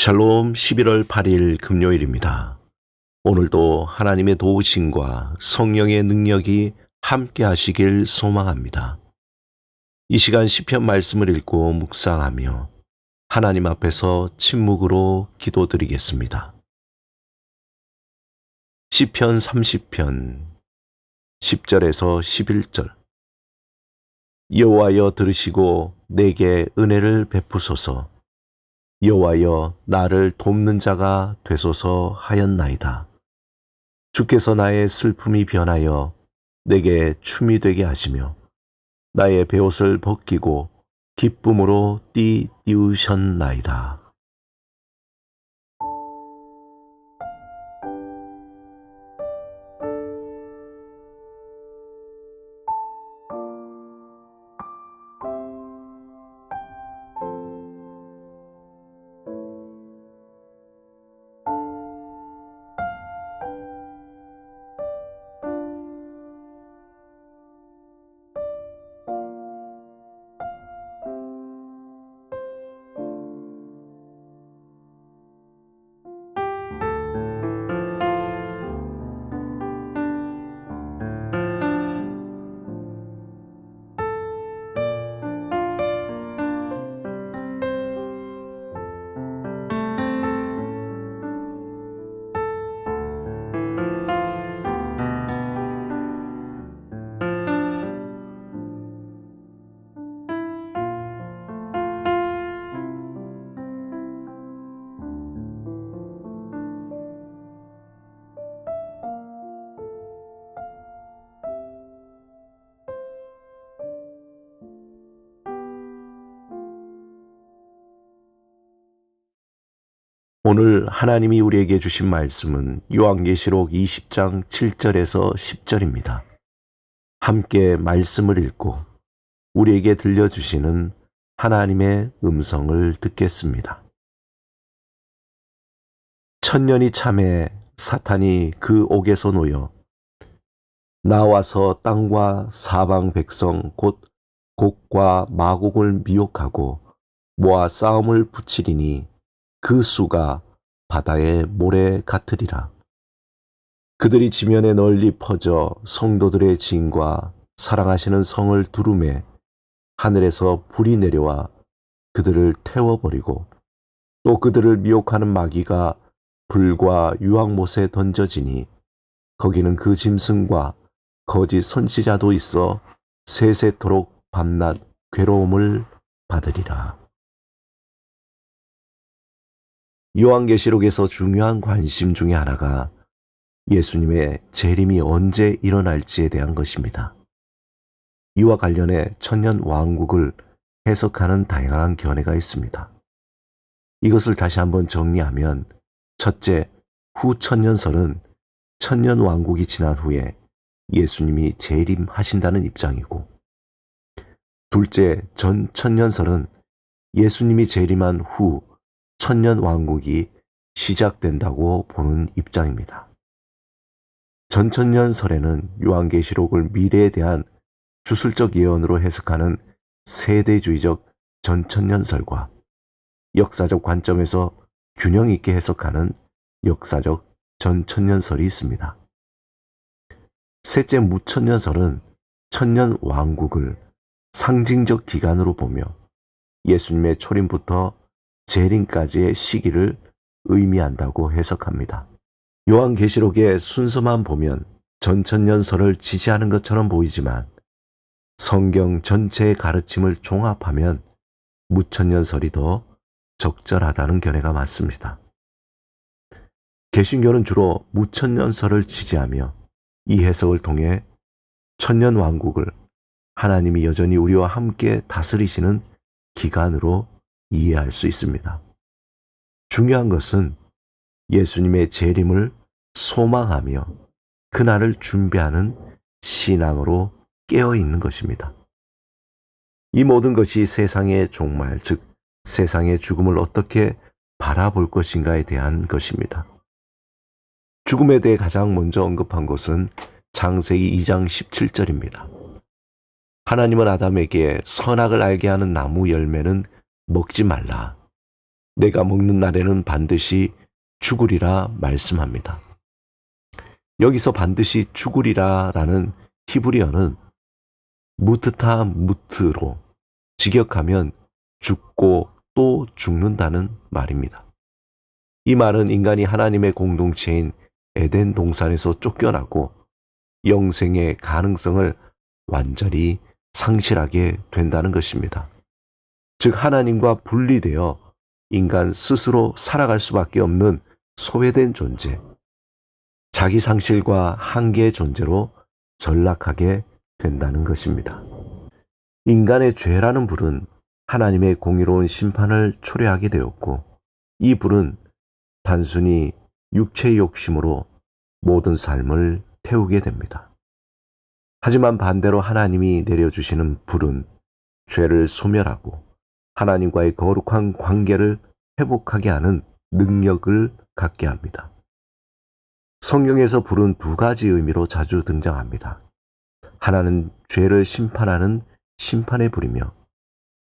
샬롬 11월 8일 금요일입니다. 오늘도 하나님의 도우심과 성령의 능력이 함께 하시길 소망합니다. 이 시간 시편 말씀을 읽고 묵상하며 하나님 앞에서 침묵으로 기도드리겠습니다. 시편 30편 10절에서 11절. 여호와여 들으시고 내게 은혜를 베푸소서. 여호와여 나를 돕는 자가 되소서 하였나이다. 주께서 나의 슬픔이 변하여 내게 춤이 되게 하시며 나의 베옷을 벗기고 기쁨으로 띠우셨나이다. 오늘 하나님이 우리에게 주신 말씀은 요한계시록 20장 7절에서 10절입니다. 함께 말씀을 읽고 우리에게 들려주시는 하나님의 음성을 듣겠습니다. 천년이 참에 사탄이 그 옥에서 놓여 나와서 땅과 사방 백성 곧 곡과 마곡을 미혹하고 모아 싸움을 붙이리니 그 수가 바다의 모래 같으리라. 그들이 지면에 널리 퍼져 성도들의 진과 사랑하시는 성을 두루매 하늘에서 불이 내려와 그들을 태워버리고 또 그들을 미혹하는 마귀가 불과 유황못에 던져지니 거기는 그 짐승과 거짓 선지자도 있어 세세토록 밤낮 괴로움을 받으리라. 요한계시록에서 중요한 관심 중에 하나가 예수님의 재림이 언제 일어날지에 대한 것입니다. 이와 관련해 천년 왕국을 해석하는 다양한 견해가 있습니다. 이것을 다시 한번 정리하면 첫째, 후천년설은 천년 왕국이 지난 후에 예수님이 재림하신다는 입장이고, 둘째, 전천년설은 예수님이 재림한 후 천년 왕국이 시작된다고 보는 입장입니다. 전천년설에는 요한계시록을 미래에 대한 주술적 예언으로 해석하는 세대주의적 전천년설과 역사적 관점에서 균형 있게 해석하는 역사적 전천년설이 있습니다. 셋째, 무천년설은 천년 왕국을 상징적 기간으로 보며 예수님의 초림부터 재림까지의 시기를 의미한다고 해석합니다. 요한계시록의 순서만 보면 전천년설을 지지하는 것처럼 보이지만 성경 전체의 가르침을 종합하면 무천년설이 더 적절하다는 견해가 많습니다. 개신교는 주로 무천년설을 지지하며 이 해석을 통해 천년 왕국을 하나님이 여전히 우리와 함께 다스리시는 기간으로 이해할 수 있습니다. 중요한 것은 예수님의 재림을 소망하며 그날을 준비하는 신앙으로 깨어있는 것입니다. 이 모든 것이 세상의 종말, 즉 세상의 죽음을 어떻게 바라볼 것인가에 대한 것입니다. 죽음에 대해 가장 먼저 언급한 것은 창세기 2장 17절입니다. 하나님은 아담에게 선악을 알게 하는 나무 열매는 먹지 말라. 내가 먹는 날에는 반드시 죽으리라 말씀합니다. 여기서 반드시 죽으리라라는 히브리어는 무트타 무트로 직역하면 죽고 또 죽는다는 말입니다. 이 말은 인간이 하나님의 공동체인 에덴 동산에서 쫓겨나고 영생의 가능성을 완전히 상실하게 된다는 것입니다. 즉 하나님과 분리되어 인간 스스로 살아갈 수밖에 없는 소외된 존재, 자기 상실과 한계의 존재로 전락하게 된다는 것입니다. 인간의 죄라는 불은 하나님의 공의로운 심판을 초래하게 되었고, 이 불은 단순히 육체의 욕심으로 모든 삶을 태우게 됩니다. 하지만 반대로 하나님이 내려주시는 불은 죄를 소멸하고 하나님과의 거룩한 관계를 회복하게 하는 능력을 갖게 합니다. 성경에서 불은 두 가지 의미로 자주 등장합니다. 하나는 죄를 심판하는 심판의 불이며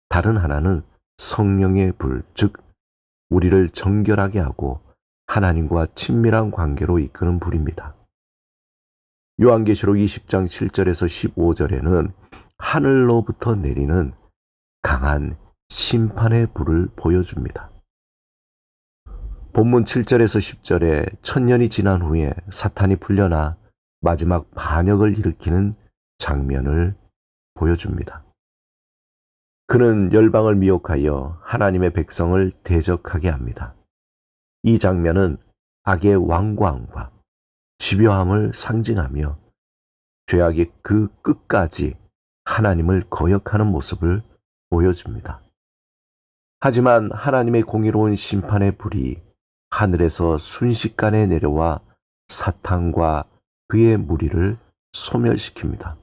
다른 하나는 성령의 불, 즉 우리를 정결하게 하고 하나님과 친밀한 관계로 이끄는 불입니다. 요한계시록 20장 7절에서 15절에는 하늘로부터 내리는 강한 심판의 불을 보여줍니다. 본문 7절에서 10절에 천년이 지난 후에 사탄이 풀려나 마지막 반역을 일으키는 장면을 보여줍니다. 그는 열방을 미혹하여 하나님의 백성을 대적하게 합니다. 이 장면은 악의 완고함과 집요함을 상징하며 죄악의 그 끝까지 하나님을 거역하는 모습을 보여줍니다. 하지만 하나님의 공의로운 심판의 불이 하늘에서 순식간에 내려와 사탄과 그의 무리를 소멸시킵니다.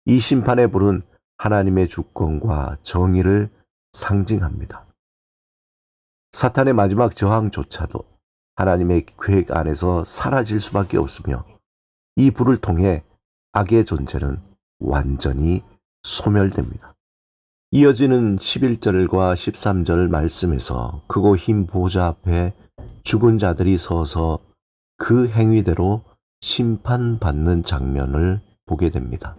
이 심판의 불은 하나님의 주권과 정의를 상징합니다. 사탄의 마지막 저항조차도 하나님의 계획 안에서 사라질 수밖에 없으며 이 불을 통해 악의 존재는 완전히 소멸됩니다. 이어지는 11절과 13절 말씀에서 크고 흰 보좌 앞에 죽은 자들이 서서 그 행위대로 심판받는 장면을 보게 됩니다.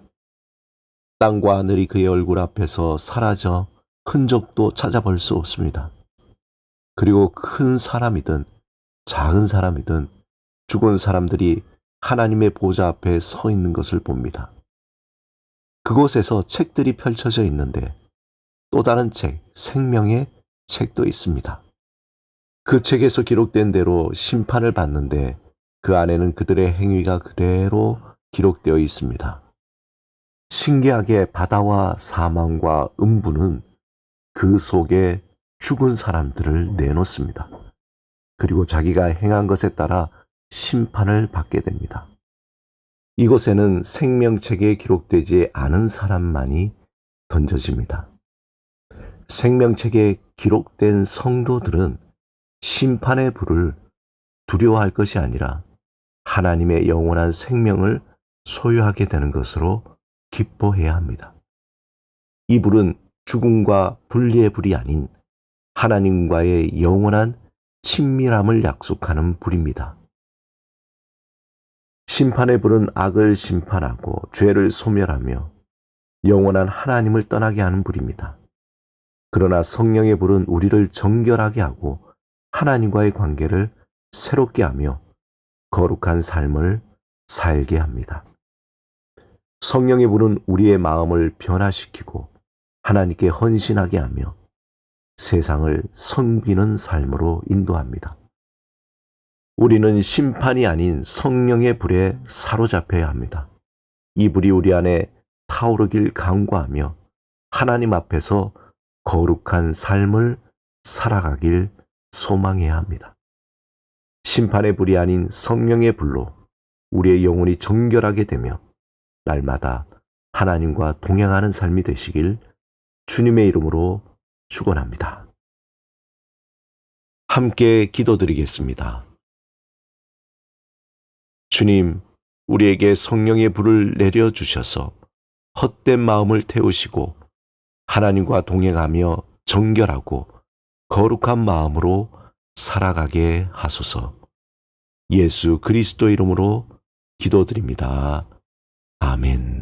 땅과 하늘이 그의 얼굴 앞에서 사라져 흔적도 찾아볼 수 없습니다. 그리고 큰 사람이든 작은 사람이든 죽은 사람들이 하나님의 보좌 앞에 서 있는 것을 봅니다. 그곳에서 책들이 펼쳐져 있는데 또 다른 책, 생명의 책도 있습니다. 그 책에서 기록된 대로 심판을 받는데 그 안에는 그들의 행위가 그대로 기록되어 있습니다. 신기하게 바다와 사망과 음부는 그 속에 죽은 사람들을 내놓습니다. 그리고 자기가 행한 것에 따라 심판을 받게 됩니다. 이곳에는 생명책에 기록되지 않은 사람만이 던져집니다. 생명책에 기록된 성도들은 심판의 불을 두려워할 것이 아니라 하나님의 영원한 생명을 소유하게 되는 것으로 기뻐해야 합니다. 이 불은 죽음과 분리의 불이 아닌 하나님과의 영원한 친밀함을 약속하는 불입니다. 심판의 불은 악을 심판하고 죄를 소멸하며 영원한 하나님을 떠나게 하는 불입니다. 그러나 성령의 불은 우리를 정결하게 하고 하나님과의 관계를 새롭게 하며 거룩한 삶을 살게 합니다. 성령의 불은 우리의 마음을 변화시키고 하나님께 헌신하게 하며 세상을 성비는 삶으로 인도합니다. 우리는 심판이 아닌 성령의 불에 사로잡혀야 합니다. 이 불이 우리 안에 타오르길 간구하며 하나님 앞에서 거룩한 삶을 살아가길 소망해야 합니다. 심판의 불이 아닌 성령의 불로 우리의 영혼이 정결하게 되며 날마다 하나님과 동행하는 삶이 되시길 주님의 이름으로 축원합니다. 함께 기도드리겠습니다. 주님, 우리에게 성령의 불을 내려주셔서 헛된 마음을 태우시고 하나님과 동행하며 정결하고 거룩한 마음으로 살아가게 하소서. 예수 그리스도 이름으로 기도드립니다. 아멘.